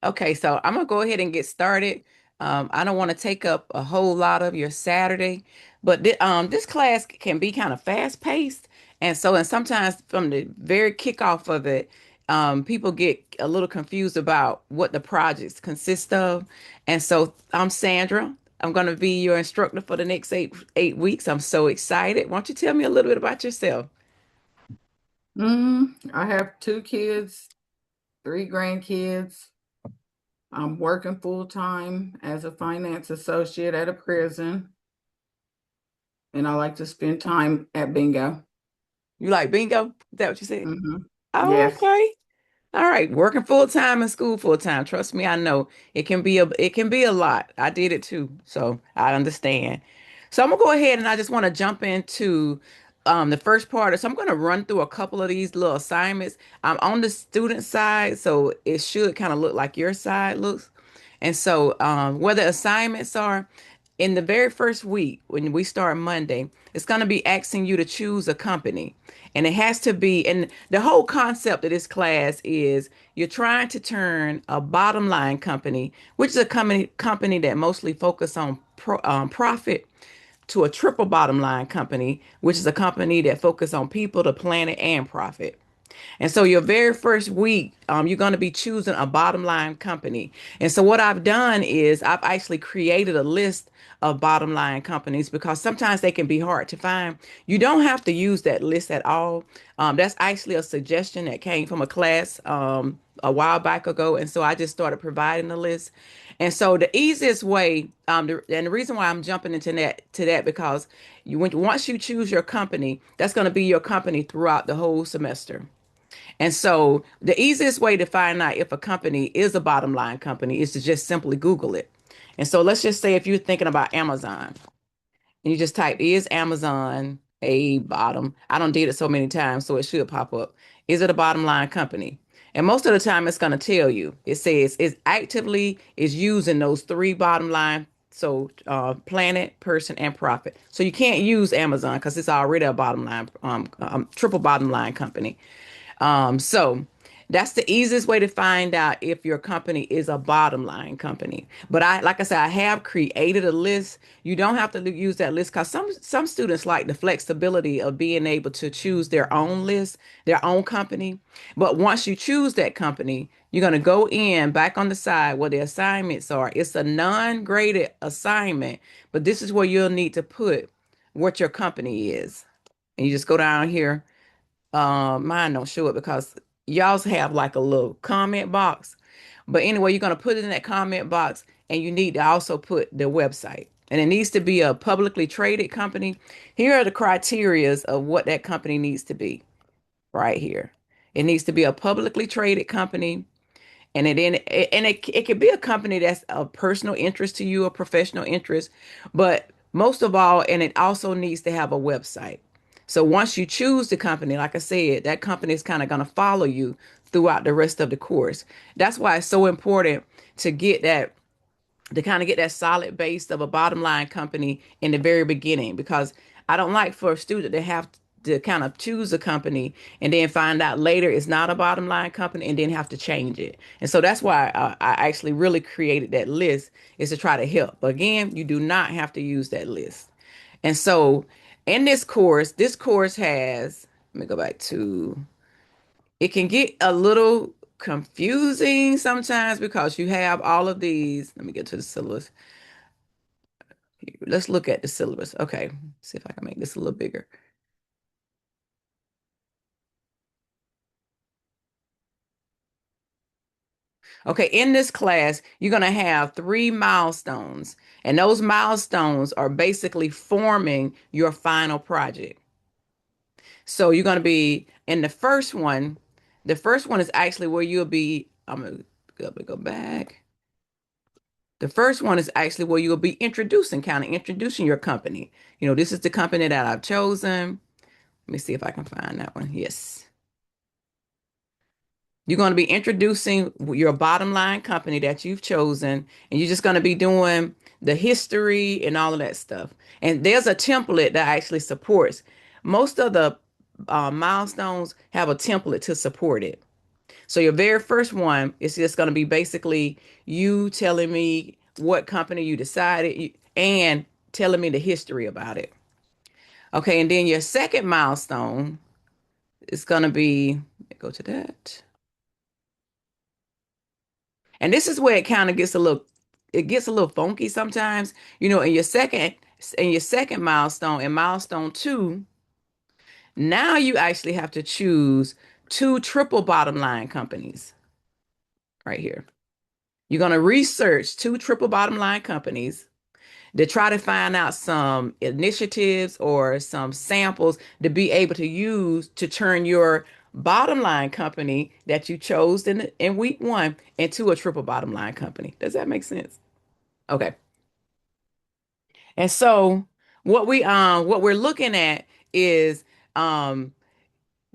Okay, so I'm gonna go ahead and get started. I don't want to take up a whole lot of your Saturday, but this class can be kind of fast paced, and sometimes from the very kickoff of it, people get a little confused about what the projects consist of. And so I'm Sandra. I'm gonna be your instructor for the next eight weeks. I'm so excited. Why don't you tell me a little bit about yourself? I have two kids, three grandkids. I'm working full time as a finance associate at a prison, and I like to spend time at bingo. You like bingo? Is that what you said? hmm Oh, Yes. okay. All right, working full time and school full time. Trust me, I know it can be a lot. I did it too, so I understand. So I'm gonna go ahead and I just want to jump into the first part. So I'm gonna run through a couple of these little assignments. I'm on the student side, so it should kind of look like your side looks. And so where the assignments are in the very first week when we start Monday, it's gonna be asking you to choose a company. And it has to be, and the whole concept of this class is you're trying to turn a bottom line company, which is a company that mostly focus on profit, to a triple bottom line company, which is a company that focus on people, the planet, and profit. And so your very first week, you're going to be choosing a bottom line company. And so what I've done is I've actually created a list of bottom line companies because sometimes they can be hard to find. You don't have to use that list at all. That's actually a suggestion that came from a class a while back ago. And so I just started providing the list. And so the easiest way, and the reason why I'm jumping into that because once you choose your company, that's going to be your company throughout the whole semester. And so the easiest way to find out if a company is a bottom line company is to just simply Google it. And so let's just say if you're thinking about Amazon and you just type, is Amazon a bottom? I don't did it so many times, so it should pop up. Is it a bottom line company? And most of the time it's going to tell you. It says it actively is using those three bottom line. So planet, person, and profit. So you can't use Amazon because it's already a bottom line, triple bottom line company. So that's the easiest way to find out if your company is a bottom line company. But like I said, I have created a list. You don't have to use that list because some students like the flexibility of being able to choose their own list, their own company. But once you choose that company, you're going to go in back on the side where the assignments are. It's a non-graded assignment, but this is where you'll need to put what your company is. And you just go down here. Mine don't show it because y'all's have like a little comment box. But anyway, you're gonna put it in that comment box, and you need to also put the website. And it needs to be a publicly traded company. Here are the criterias of what that company needs to be right here. It needs to be a publicly traded company. And it could be a company that's of personal interest to you, a professional interest, but most of all, and it also needs to have a website. So once you choose the company, like I said, that company is kind of going to follow you throughout the rest of the course. That's why it's so important to get that to kind of get that solid base of a bottom line company in the very beginning because I don't like for a student to have to kind of choose a company and then find out later it's not a bottom line company and then have to change it. And so that's why I actually really created that list is to try to help. But again, you do not have to use that list. And so in this course has, let me go back to, it can get a little confusing sometimes because you have all of these. Let me get to the syllabus. Let's look at the syllabus. Okay, see if I can make this a little bigger. Okay, in this class, you're going to have three milestones, and those milestones are basically forming your final project. So you're going to be in the first one. The first one is actually where you'll be. I'm gonna go back. The first one is actually where you'll be introducing, kind of introducing your company. This is the company that I've chosen. Let me see if I can find that one. Yes. You're going to be introducing your bottom line company that you've chosen, and you're just going to be doing the history and all of that stuff. And there's a template that actually supports most of the milestones have a template to support it. So your very first one is just going to be basically you telling me what company you decided and telling me the history about it. Okay, and then your second milestone is going to be, let me go to that. And this is where it kind of gets a little, it gets a little funky sometimes. In your second milestone, in milestone two, now you actually have to choose two triple bottom line companies right here. You're going to research two triple bottom line companies to try to find out some initiatives or some samples to be able to use to turn your bottom line company that you chose in week one into a triple bottom line company. Does that make sense? Okay. And so what we're looking at is um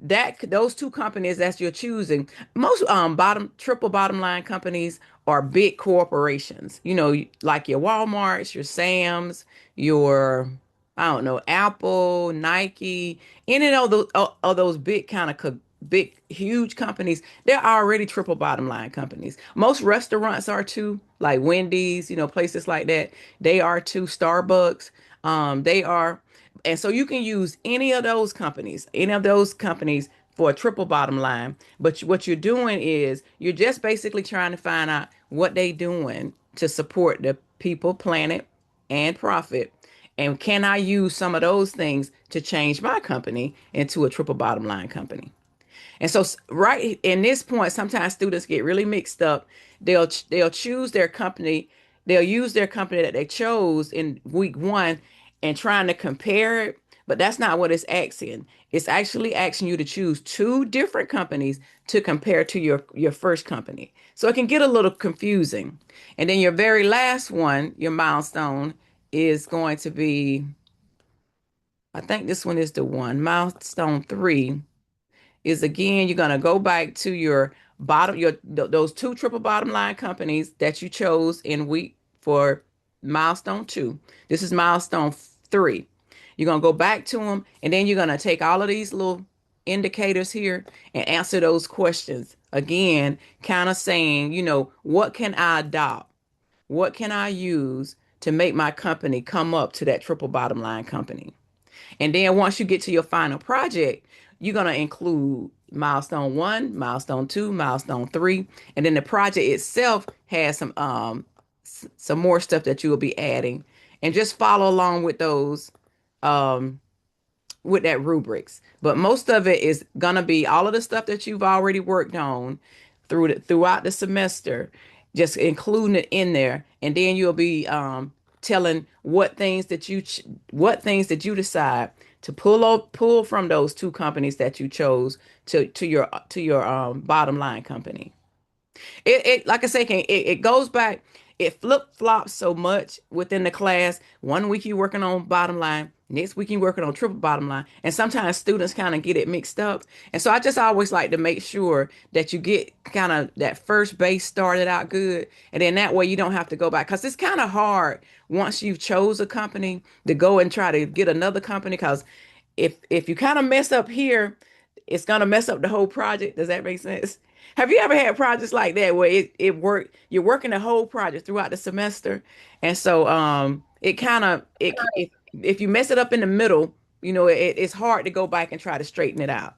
that those two companies that you're choosing, most triple bottom line companies are big corporations, like your Walmarts, your Sam's, your, I don't know, Apple, Nike, any of those big kind of big huge companies. They're already triple bottom line companies. Most restaurants are too, like Wendy's, places like that. They are too. Starbucks, they are. And so you can use any of those companies for a triple bottom line. But what you're doing is you're just basically trying to find out what they doing to support the people, planet, and profit. And can I use some of those things to change my company into a triple bottom line company? And so right in this point, sometimes students get really mixed up. They'll choose their company, they'll use their company that they chose in week one and trying to compare it, but that's not what it's asking. It's actually asking you to choose two different companies to compare to your first company. So it can get a little confusing. And then your very last one, your milestone, is going to be, I think this one is the one, milestone three is again, you're going to go back to your those two triple bottom line companies that you chose in week for milestone two. This is milestone three. You're going to go back to them and then you're going to take all of these little indicators here and answer those questions. Again, kind of saying, what can I adopt? What can I use to make my company come up to that triple bottom line company? And then once you get to your final project, you're going to include milestone one, milestone two, milestone three, and then the project itself has some more stuff that you will be adding, and just follow along um with that rubrics. But most of it is gonna be all of the stuff that you've already worked on throughout the semester, just including it in there, and then you'll be telling what things that you decide to pull from those two companies that you chose to your bottom line company. It like I say, it goes back, it flip flops so much within the class. One week you're working on bottom line, next week you're working on triple bottom line, and sometimes students kind of get it mixed up. And so I just always like to make sure that you get kind of that first base started out good, and then that way you don't have to go back because it's kind of hard once you've chose a company to go and try to get another company because if you kind of mess up here, it's gonna mess up the whole project. Does that make sense? Have you ever had projects like that where you're working the whole project throughout the semester, and so it kind of it if you mess it up in the middle, it's hard to go back and try to straighten it out.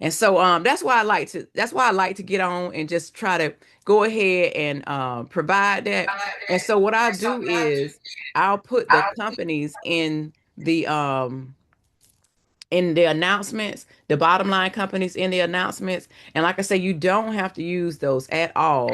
And so that's why I like to get on and just try to go ahead and provide that. And so what I'll do is I'll put the companies in the announcements, the bottom line companies in the announcements. And like I say, you don't have to use those at all.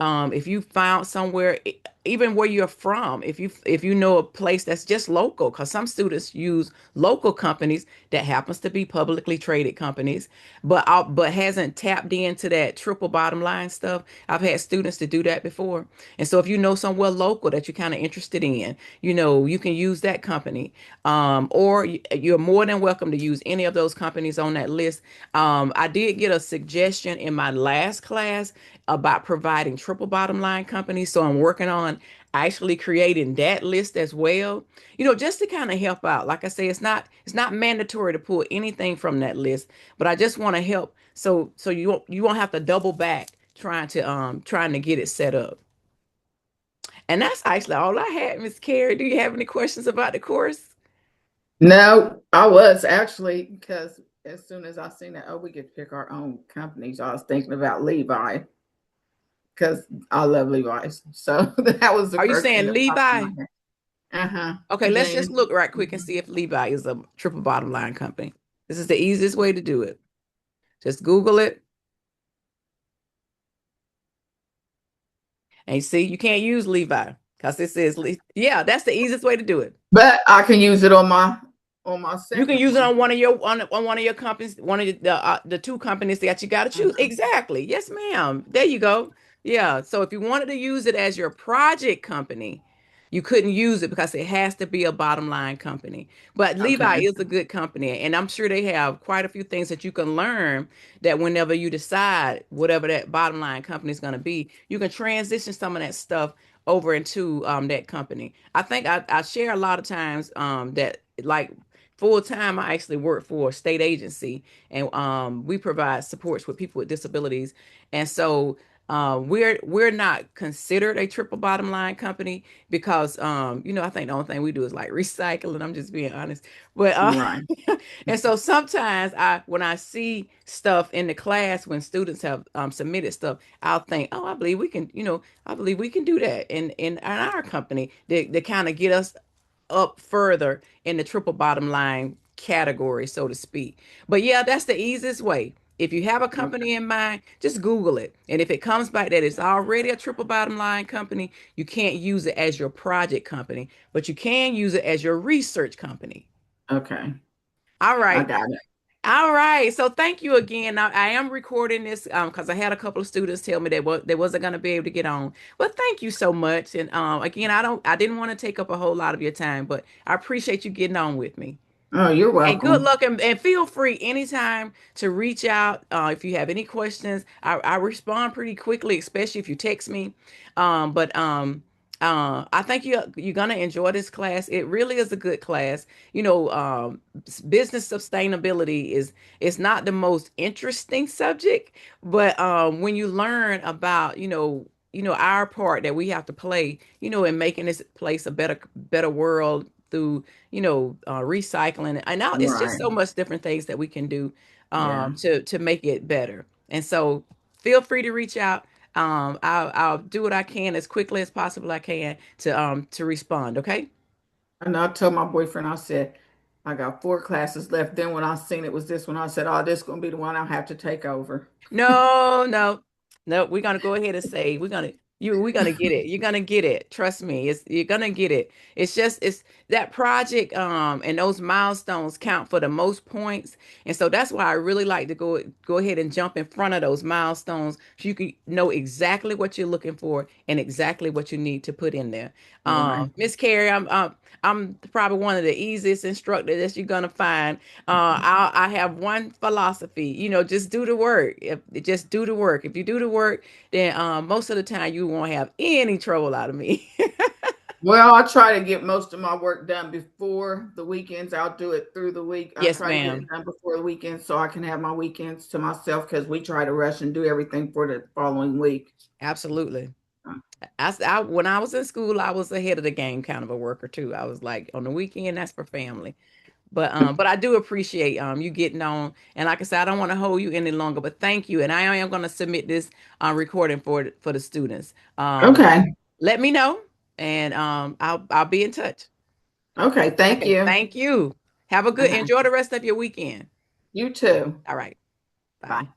If you found somewhere, even where you're from, if you know a place that's just local, because some students use local companies that happens to be publicly traded companies, but hasn't tapped into that triple bottom line stuff. I've had students to do that before. And so if you know somewhere local that you're kind of interested in, you can use that company. Or you're more than welcome to use any of those companies on that list. I did get a suggestion in my last class about providing triple bottom line companies. So I'm working on on actually creating that list as well, just to kind of help out. Like I say, it's not mandatory to pull anything from that list, but I just want to help so you won't have to double back trying to get it set up. And that's actually all I had, Miss Carrie. Do you have any questions about the course? No, I was actually because as soon as I seen that, oh, we get to pick our own companies, I was thinking about Levi because I love Levi's. So that was the Are you first thing saying that popped in my Levi? head. Uh-huh. Okay, let's just Jeans. look right quick and Mhm. see if Levi is a triple bottom line company. This is the easiest way to do it. Just Google it and you see you can't use Levi because it says, yeah, that's the easiest way to do it. But I can use it on my You can second use it one. on one of your companies, one of the two companies that you got to choose. Uh-huh. Exactly. Yes, ma'am. There you go. Yeah. So if you wanted to use it as your project company, you couldn't use it because it has to be a bottom line company. But Levi Okay. is a good company, and I'm sure they have quite a few things that you can learn that whenever you decide whatever that bottom line company is going to be, you can transition some of that stuff over into that company. I think I share a lot of times that like full time I actually work for a state agency, and we provide supports with people with disabilities, and so we're not considered a triple bottom line company because I think the only thing we do is like recycling. I'm just being honest, but Right. and so sometimes when I see stuff in the class when students have submitted stuff, I'll think, oh, I believe we can do that in our company to kind of get us up further in the triple bottom line category, so to speak. But yeah, that's the easiest way. If you have a Okay. company in mind, just Google it. And if it comes back that it's already a triple bottom line company, you can't use it as your project company, but you can use it as your research company. Okay. All I right. got it. All right. So thank you again. Now I am recording this because I had a couple of students tell me they wasn't going to be able to get on. But thank you so much. And again, I didn't want to take up a whole lot of your time, but I appreciate you getting on with me. Oh, you're And good welcome. luck and feel free anytime to reach out if you have any questions. I respond pretty quickly, especially if you text me. But I think you're gonna enjoy this class. It really is a good class. Business sustainability is it's not the most interesting subject, but when you learn about our part that we have to play, in making this place a better world through recycling. And now it's just Right. so much different things that we can do Yeah. to make it better. And so feel free to reach out. I'll do what I can as quickly as possible I can to respond. Okay. And I told my boyfriend, I said, I got 4 classes left. Then when I seen it was this one, I said, oh, this is gonna be the one I'll have to take over. No, no, no. We're gonna go ahead and say we're gonna get it. You're gonna get it. Trust me. You're gonna get it. It's that project and those milestones count for the most points. And so that's why I really like to go ahead and jump in front of those milestones so you can know exactly what you're looking for and exactly what you need to put in there. Right. Miss Carrie, I'm probably one of the easiest instructors that you're gonna find. I have one philosophy, just do the work. Just do the work. If you do the work, then most of the time you won't have any trouble out of me. Well, I try to get most of my work done before the weekends. I'll do it through the week. I Yes, try to get it ma'am. done before the weekend so I can have my weekends to myself because we try to rush and do everything for the following week. Absolutely. When I was in school, I was ahead of the game kind of a worker too. I was like on the weekend, that's for family. But I do appreciate you getting on. And like I said, I don't want to hold you any longer, but thank you. And I am going to submit this recording for the students. Okay. Let me know, and I'll be in touch. Okay. Thank Okay, you. thank you. Have a good Uh-huh. enjoy the rest of your weekend. You too. All right. Bye. Bye.